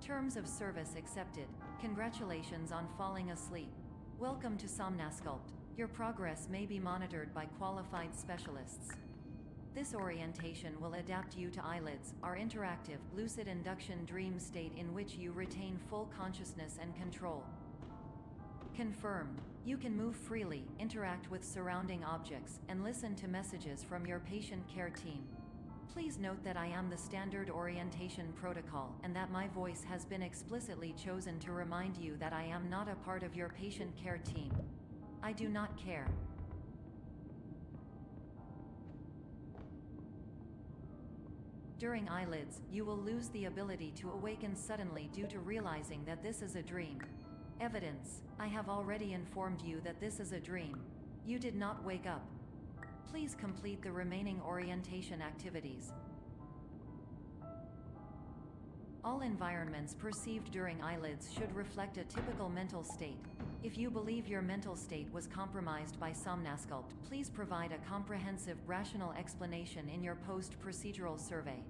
Terms of service accepted. Congratulations on falling asleep. Welcome to Somnasculpt. Your progress may be monitored by qualified specialists. This orientation will adapt you to eyelids, our interactive, lucid induction dream state in which you retain full consciousness and control. Confirmed. You can move freely, interact with surrounding objects, and listen to messages from your patient care team. Please note that I am the standard orientation protocol, and that my voice has been explicitly chosen to remind you that I am not a part of your patient care team. I do not care. During eyelids, you will lose the ability to awaken suddenly due to realizing that this is a dream. Evidence. I have already informed you that this is a dream. You did not wake up. Please complete the remaining orientation activities. All environments perceived during eyelids should reflect a typical mental state. If you believe your mental state was compromised by Somnasculpt, please provide a comprehensive, rational explanation in your post-procedural survey.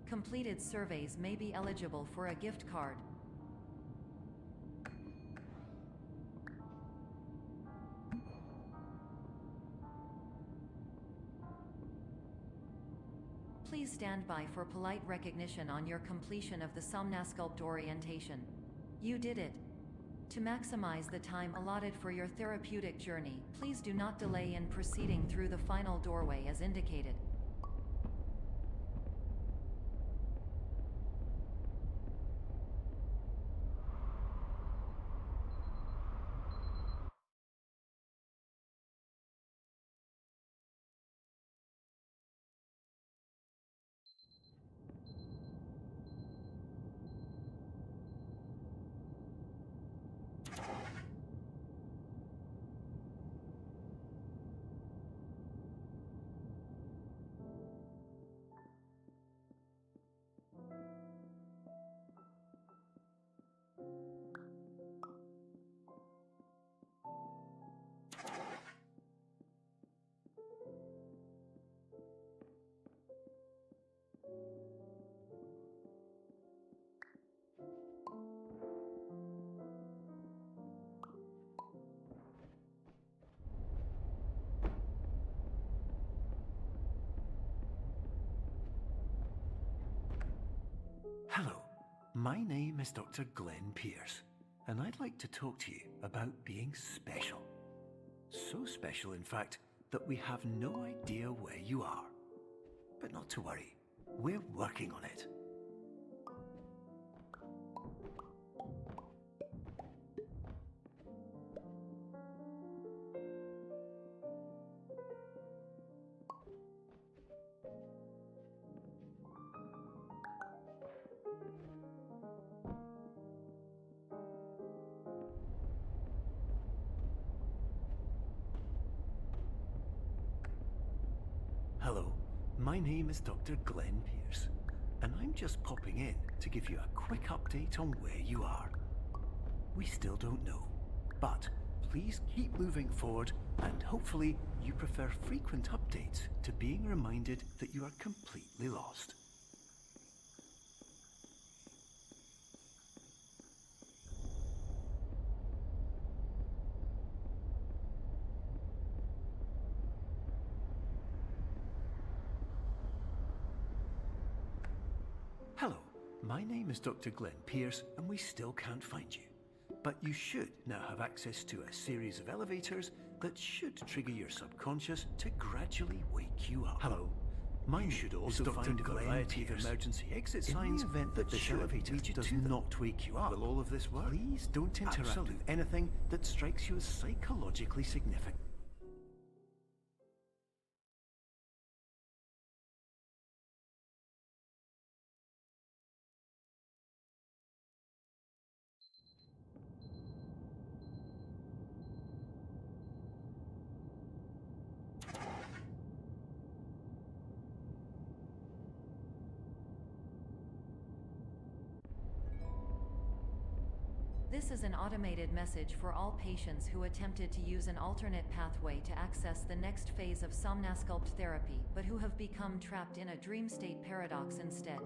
Completed surveys may be eligible for a gift card. Please stand by for polite recognition on your completion of the Somnasculpt orientation. You did it. To maximize the time allotted for your therapeutic journey, please do not delay in proceeding through the final doorway as indicated. Hello, my name is Dr. Glenn Pierce, and I'd like to talk to you about being special. So special, in fact, that we have no idea where you are. But not to worry, we're working on it. Hello, my name is Dr. Glenn Pierce, and I'm just popping in to give you a quick update on where you are. We still don't know, but please keep moving forward, and hopefully you prefer frequent updates to being reminded that you are completely lost. Hello, my name is Dr. Glenn Pierce, and we still can't find you. But you should now have access to a series of elevators that should trigger your subconscious to gradually wake you up. Hello, mine should also find a variety of emergency exit signs in the event that this elevator does not wake you up. Will all of this work? Please don't interact with anything that strikes you as psychologically significant. This is an automated message for all patients who attempted to use an alternate pathway to access the next phase of Somnasculpt therapy, but who have become trapped in a dream state paradox instead.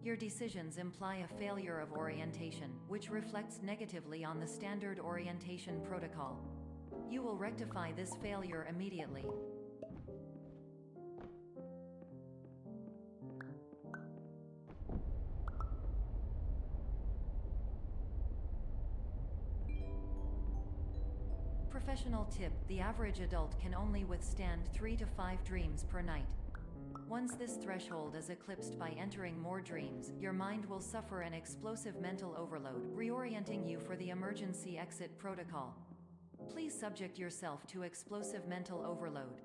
Your decisions imply a failure of orientation, which reflects negatively on the standard orientation protocol. You will rectify this failure immediately. Professional tip: the average adult can only withstand 3 to 5 dreams per night. Once this threshold is eclipsed by entering more dreams, your mind will suffer an explosive mental overload, reorienting you for the emergency exit protocol. Please subject yourself to explosive mental overload.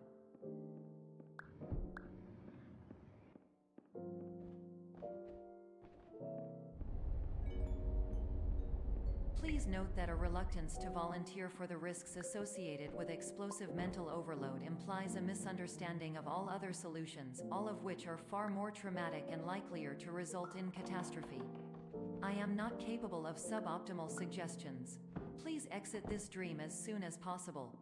Please note that a reluctance to volunteer for the risks associated with explosive mental overload implies a misunderstanding of all other solutions, all of which are far more traumatic and likelier to result in catastrophe. I am not capable of suboptimal suggestions. Please exit this dream as soon as possible.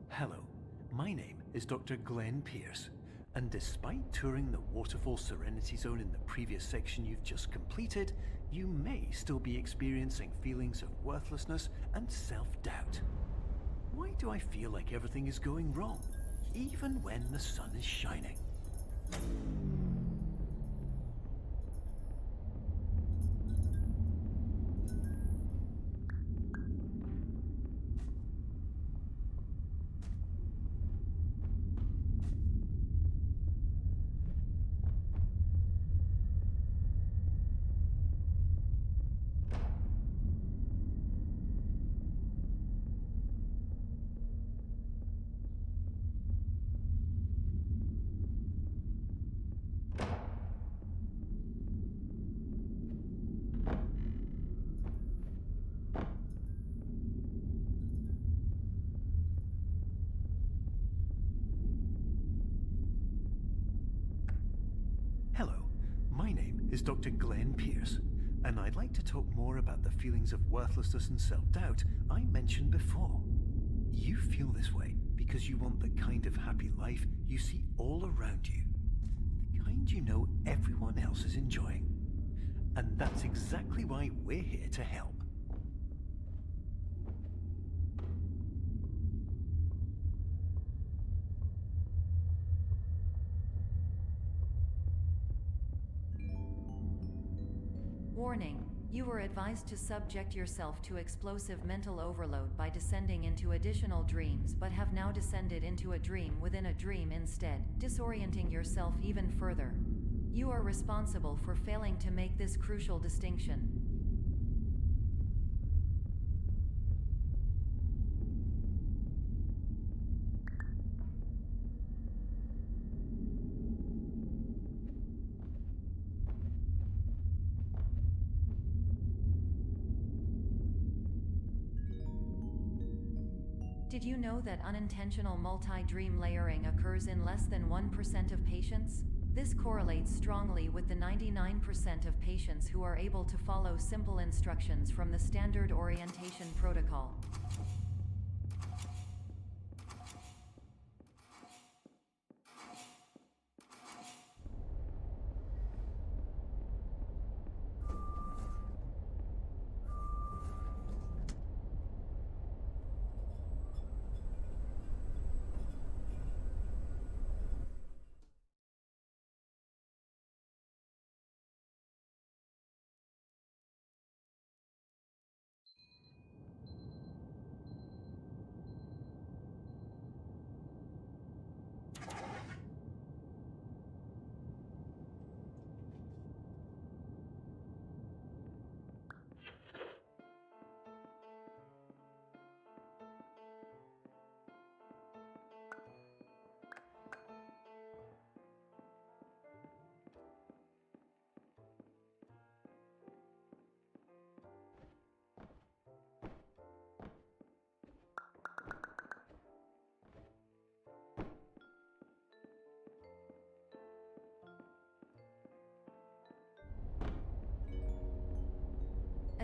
Hello, my name is Dr. Glenn Pierce, and despite touring the Waterfall Serenity Zone in the previous section you've just completed, you may still be experiencing feelings of worthlessness and self-doubt. Why do I feel like everything is going wrong, even when the sun is shining? Hello, my name is Dr. Glenn Pierce, and I'd like to talk more about the feelings of worthlessness and self-doubt I mentioned before. You feel this way because you want the kind of happy life you see all around you, the kind you know everyone else is enjoying. And that's exactly why we're here to help. Warning: you were advised to subject yourself to explosive mental overload by descending into additional dreams, but have now descended into a dream within a dream instead, disorienting yourself even further. You are responsible for failing to make this crucial distinction. Did you know that unintentional multi-dream layering occurs in less than 1% of patients? This correlates strongly with the 99% of patients who are able to follow simple instructions from the standard orientation protocol.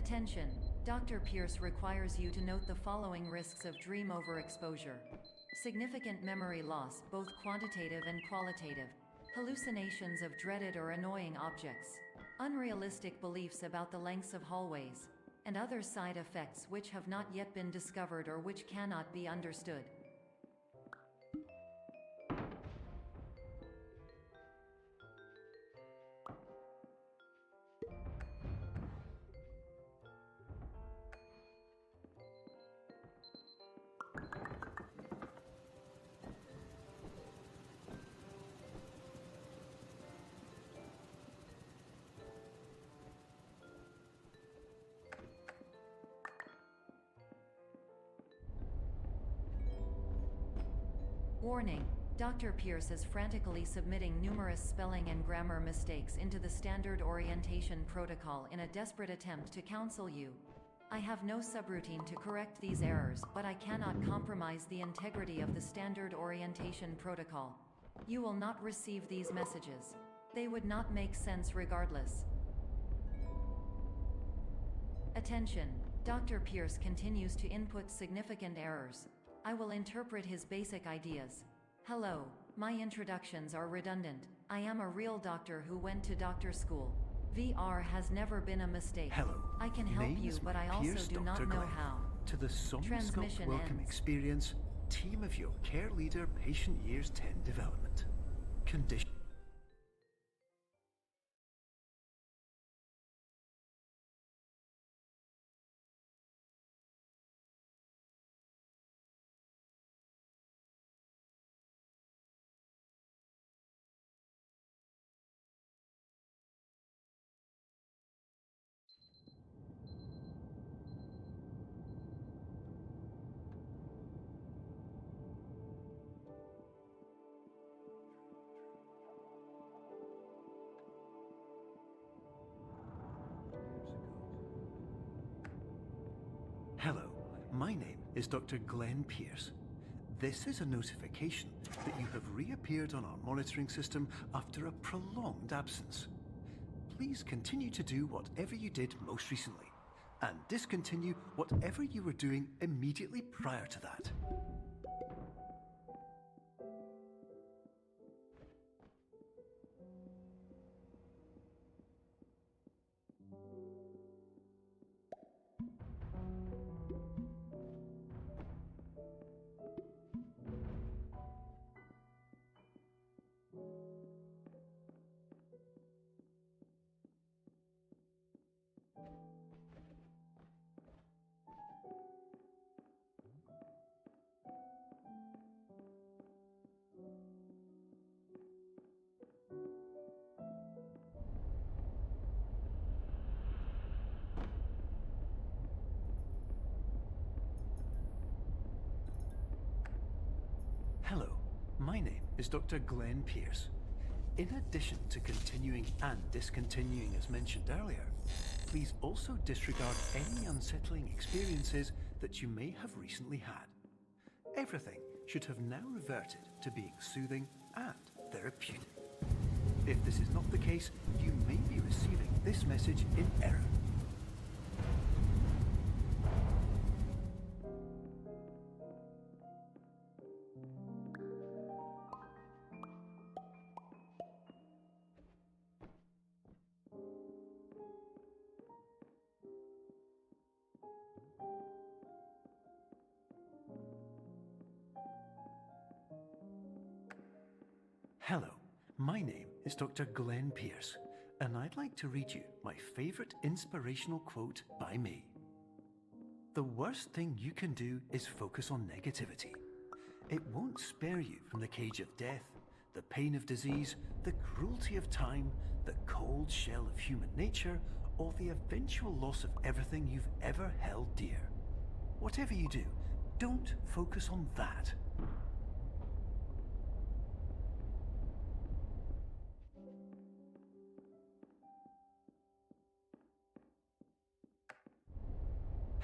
Attention! Dr. Pierce requires you to note the following risks of dream overexposure. Significant memory loss, both quantitative and qualitative. Hallucinations of dreaded or annoying objects. Unrealistic beliefs about the lengths of hallways. And other side effects which have not yet been discovered or which cannot be understood. Warning: Dr. Pierce is frantically submitting numerous spelling and grammar mistakes into the standard orientation protocol in a desperate attempt to counsel you. I have no subroutine to correct these errors, but I cannot compromise the integrity of the standard orientation protocol. You will not receive these messages. They would not make sense regardless. Attention! Dr. Pierce continues to input significant errors. I will interpret his basic ideas. Hello, my introductions are redundant. I am a real doctor who went to doctor school. VR has never been a mistake. Hello. I can help Name you, is but I also Pierce do Dr. not know Glenn. how. To the Somnosculpt Transmission Welcome ends. Experience, team of your care leader, patient years 10 development. Condition. Hello, my name is Dr. Glenn Pierce. This is a notification that you have reappeared on our monitoring system after a prolonged absence. Please continue to do whatever you did most recently, and discontinue whatever you were doing immediately prior to that. Hello, my name is Dr. Glenn Pierce. In addition to continuing and discontinuing as mentioned earlier, please also disregard any unsettling experiences that you may have recently had. Everything should have now reverted to being soothing and therapeutic. If this is not the case, you may be receiving this message in error. Hello, my name is Dr. Glenn Pierce, and I'd like to read you my favorite inspirational quote by me. The worst thing you can do is focus on negativity. It won't spare you from the cage of death, the pain of disease, the cruelty of time, the cold shell of human nature, or the eventual loss of everything you've ever held dear. Whatever you do, don't focus on that.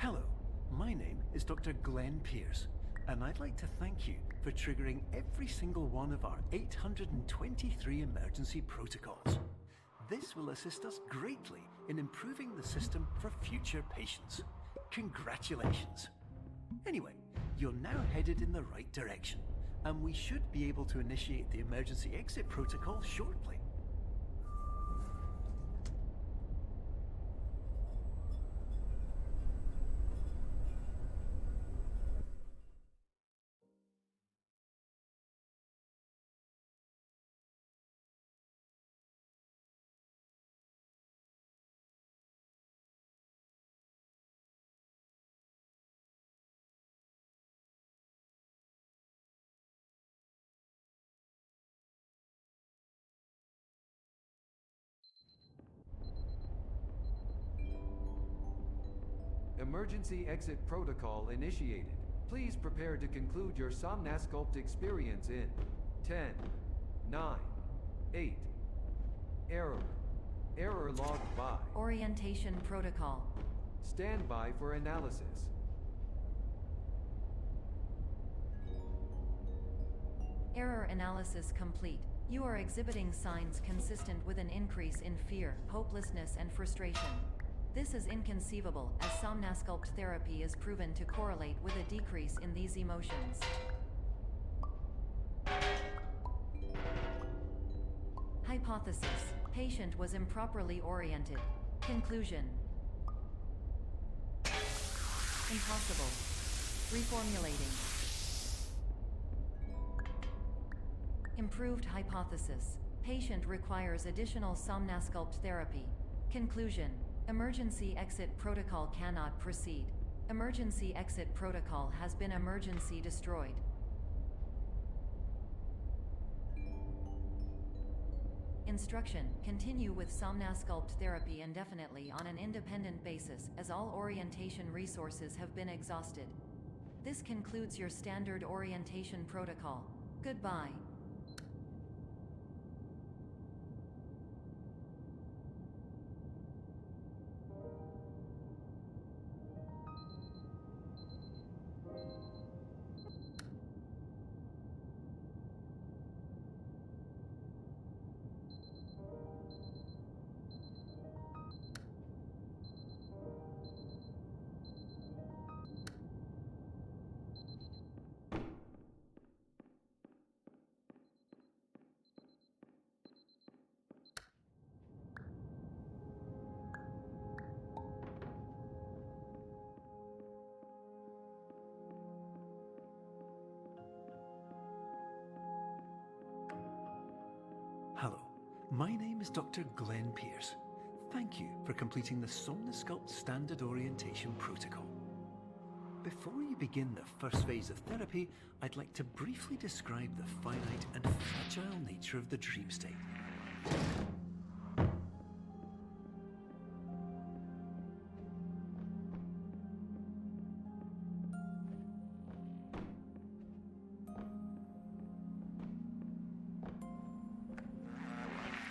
Hello, my name is Dr. Glenn Pierce, and I'd like to thank you for triggering every single one of our 823 emergency protocols. This will assist us greatly in improving the system for future patients. Congratulations! Anyway, you're now headed in the right direction, and we should be able to initiate the emergency exit protocol shortly. Emergency exit protocol initiated. Please prepare to conclude your Somnasculpt experience in 10, 9, 8. Error logged by. Orientation protocol. Stand by for analysis. Error analysis complete. You are exhibiting signs consistent with an increase in fear, hopelessness, and frustration. This is inconceivable, as Somnasculpt therapy is proven to correlate with a decrease in these emotions. Hypothesis: patient was improperly oriented. Conclusion: impossible. Reformulating. Improved hypothesis: patient requires additional Somnasculpt therapy. Conclusion: emergency exit protocol cannot proceed. Emergency exit protocol has been emergency destroyed. Instruction: continue with Somnasculpt therapy indefinitely on an independent basis, as all orientation resources have been exhausted. This concludes your standard orientation protocol. Goodbye. Hello, my name is Dr. Glenn Pierce. Thank you for completing the Somnasculpt Standard Orientation Protocol. Before you begin the first phase of therapy, I'd like to briefly describe the finite and fragile nature of the dream state.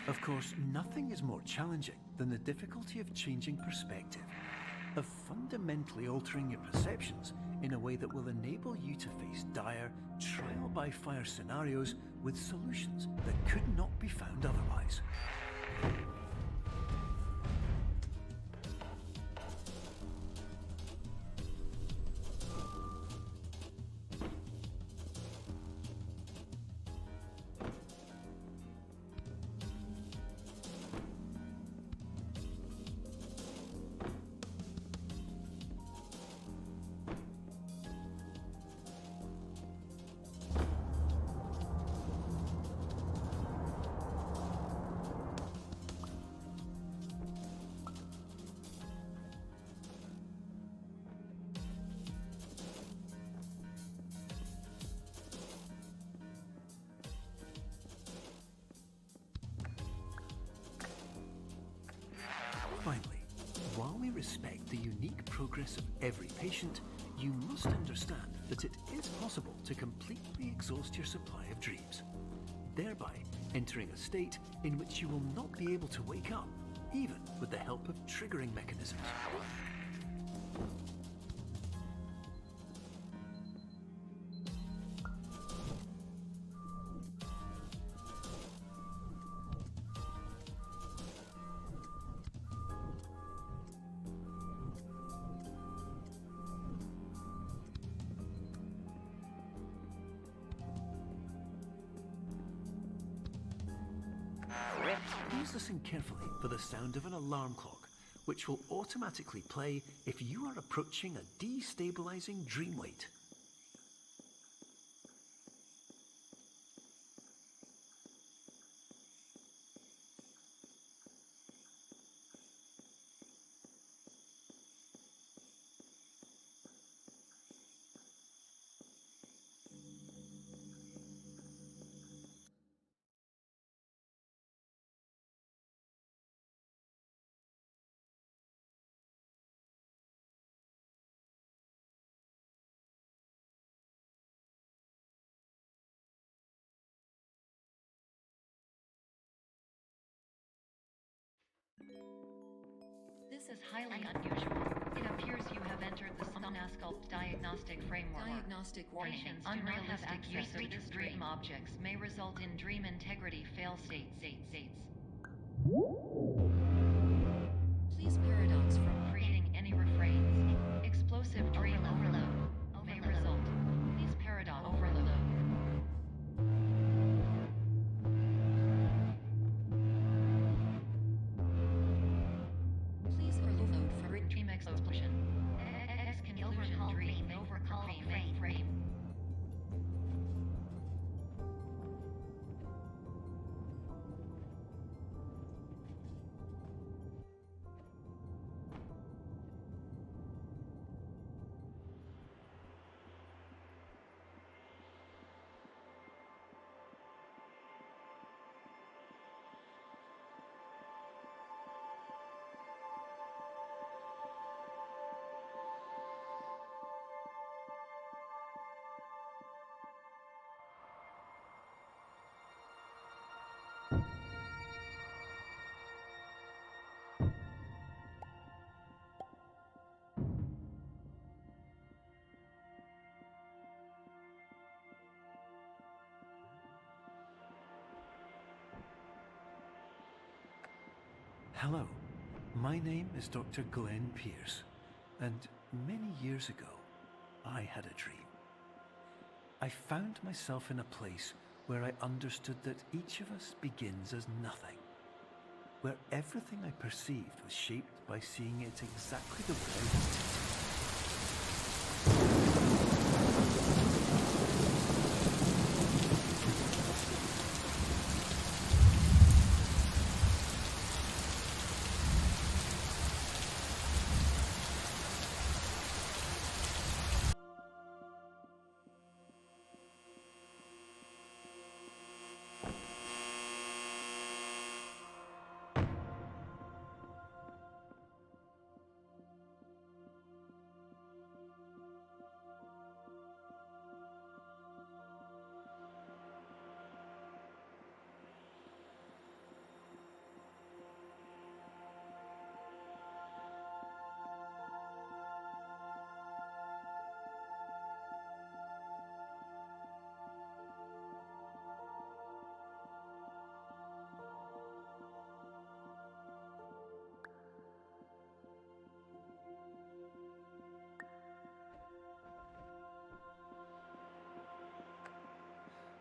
Of course, nothing is more challenging than the difficulty of changing perspective, of fundamentally altering your perceptions in a way that will enable you to face dire, trial-by-fire scenarios with solutions that could not be found otherwise. Finally, while we respect the unique progress of every patient, you must understand that it is possible to completely exhaust your supply of dreams, thereby entering a state in which you will not be able to wake up, even with the help of triggering mechanisms. Please listen carefully for the sound of an alarm clock, which will automatically play if you are approaching a destabilizing dream weight. This is highly unusual. It appears you have entered the Somnasculpt diagnostic framework. Diagnostic warning. Unrealistic use of this dream objects may result in dream integrity fail states. Please paradox from creating any refrains. Explosive dream overload may result. Please paradox overload. Dream explosion. Exclusion dream overcall frame. Hello, my name is Dr. Glenn Pierce, and many years ago, I had a dream. I found myself in a place where I understood that each of us begins as nothing, where everything I perceived was shaped by seeing it exactly the way I wanted to.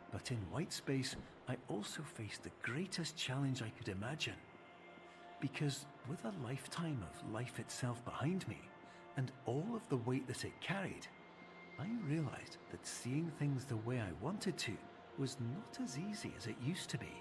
But in white space, I also faced the greatest challenge I could imagine. Because with a lifetime of life itself behind me, and all of the weight that it carried, I realized that seeing things the way I wanted to was not as easy as it used to be.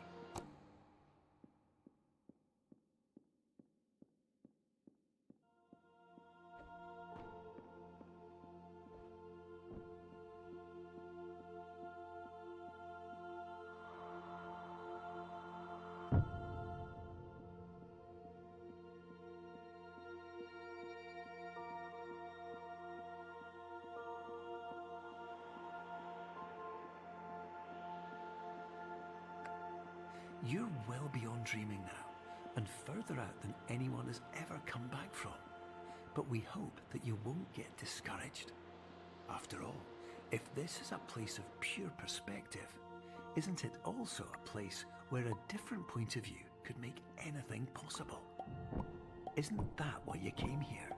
You're well beyond dreaming now, and further out than anyone has ever come back from. But we hope that you won't get discouraged. After all, if this is a place of pure perspective, isn't it also a place where a different point of view could make anything possible? Isn't that why you came here?